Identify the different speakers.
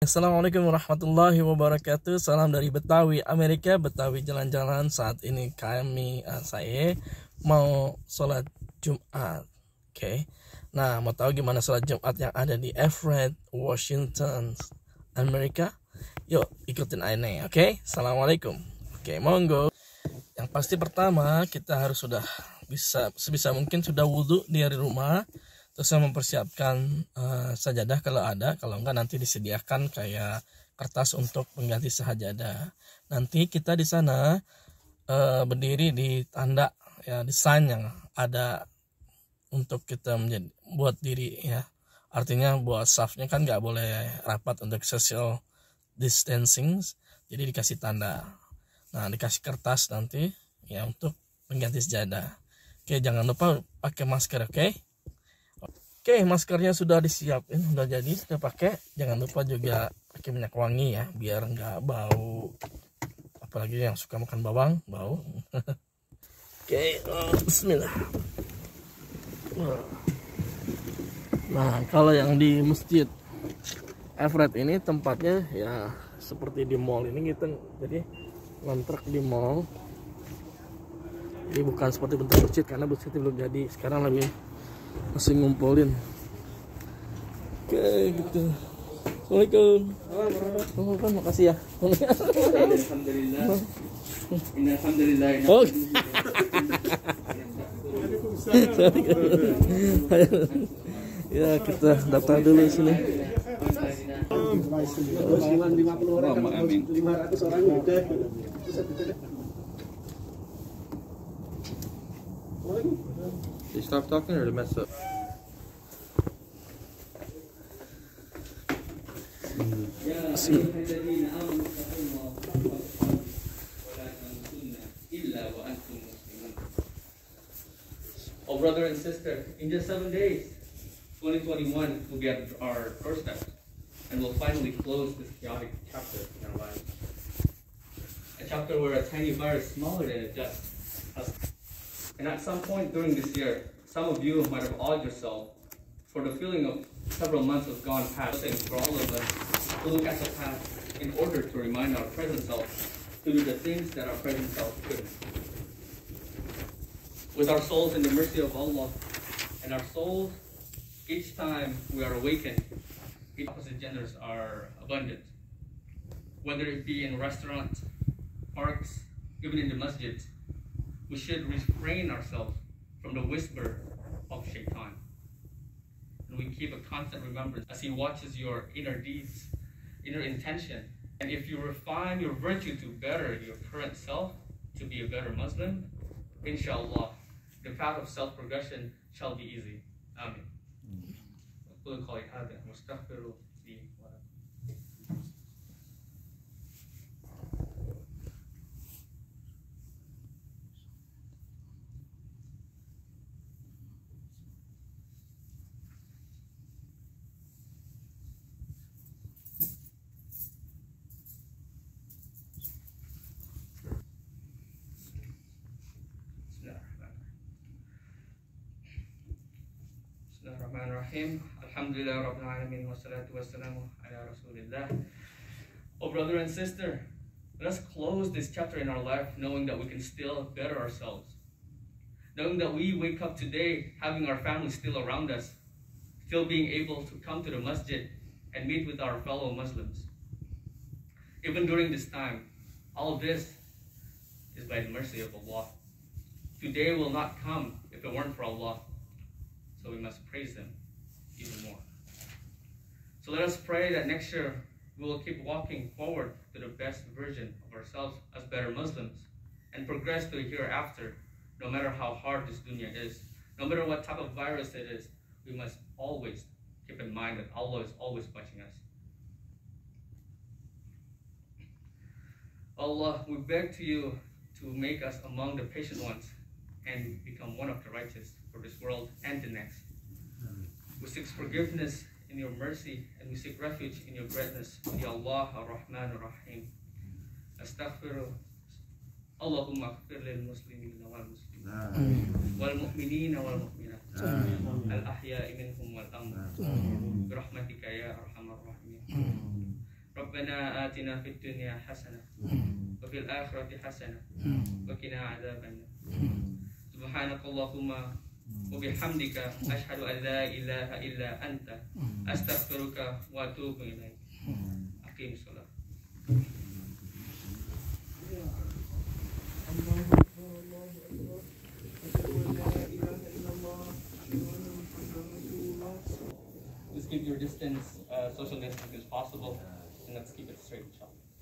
Speaker 1: Assalamualaikum warahmatullahi wabarakatuh. Salam dari Betawi, Amerika. Betawi jalan-jalan. Saat ini saya mau sholat Jumat. Oke. Nah, mau tahu gimana sholat Jumat yang ada di Everett, Washington, Amerika? Yuk, ikutin ini. Oke. Assalamualaikum. Oke, monggo. Yang pasti pertama kita harus sudah sebisa mungkin sudah wudhu dari rumah. Terus saya mempersiapkan sajadah kalau ada, kalau enggak nanti disediakan kayak kertas untuk pengganti sajadah. Nanti kita di sana berdiri di tanda ya, desain yang ada untuk kita buat diri ya. Artinya buat safnya kan nggak boleh rapat untuk social distancing, jadi dikasih tanda. Nah, dikasih kertas nanti ya untuk pengganti sajadah. Oke, jangan lupa pakai masker, oke? Oke, maskernya sudah disiapin, sudah jadi, sudah pakai. Jangan lupa juga pakai minyak wangi ya, biar nggak bau. Apalagi yang suka makan bawang, bau. Oke, bismillah. Nah, kalau yang di masjid Everett ini tempatnya ya seperti di mall ini gitu. Jadi ngontrak di mall. Jadi bukan seperti bentuk masjid karena masjidnya belum jadi. Sekarang lebih masih ngumpulin. Oke, gitu. Assalamualaikum. Oh, makasih ya.
Speaker 2: Alhamdulillah. Alhamdulillah.
Speaker 1: Oh. Ya, kita daftar dulu sini.
Speaker 3: Did you stop talking or did it mess up?
Speaker 2: Oh, brother and sister, in just 7 days, 2021 will be at our doorstep, and we'll finally close this chaotic chapter in our lives. A chapter where a tiny virus smaller than a dust has. And at some point during this year, some of you might have awed yourself for the feeling of several months have gone past, and for all of us to look at the past in order to remind our present self to do the things that our present self couldn't. With our souls in the mercy of Allah, and our souls, each time we are awakened, the opposite genders are abundant. Whether it be in restaurants, parks, even in the masjid, we should refrain ourselves from the whisper of shaitan. And we keep a constant remembrance as he watches your inner deeds, inner intention. And if you refine your virtue to better your current self, to be a better Muslim, inshallah, the path of self-progression shall be easy. Amin. Bismillahirrahmanirrahim. Alhamdulillah Rabbil Alamin. Wassalatu wassalamu ala Rasulillah. Oh, brother and sister, let us close this chapter in our life knowing that we can still better ourselves. Knowing that we wake up today having our family still around us, still being able to come to the masjid and meet with our fellow Muslims. Even during this time, all of this is by the mercy of Allah. Today will not come if it weren't for Allah. So we must praise Him even more. So let us pray that next year we will keep walking forward to the best version of ourselves as better Muslims and progress to a hereafter, no matter how hard this dunya is, no matter what type of virus it is. We must always keep in mind that Allah is always watching us. Allah, we beg to you to make us among the patient ones and become one of the righteous for this world and the next. We seek forgiveness in your mercy and we seek refuge in your greatness. Ya Allah ar-Rahman ar-Rahim. Astaghfiru. Allahumma ighfir lil muslimin wal muslimat wal mu'minin wal mu'minat al ahya'i minhum wal amwat bi rahmatika ya arhamar rahimin. ربنا آتنا في الدنيا حسنة وفي الآخرة حسنة وقنا عذاب النار سبحانك اللهم وبحمدك أشهد أن لا إله إلا أنت أستغفرك وأتوب إليك أقيم الصلاة. Just keep your distance, social distance as possible, and let's keep it straight, inshallah.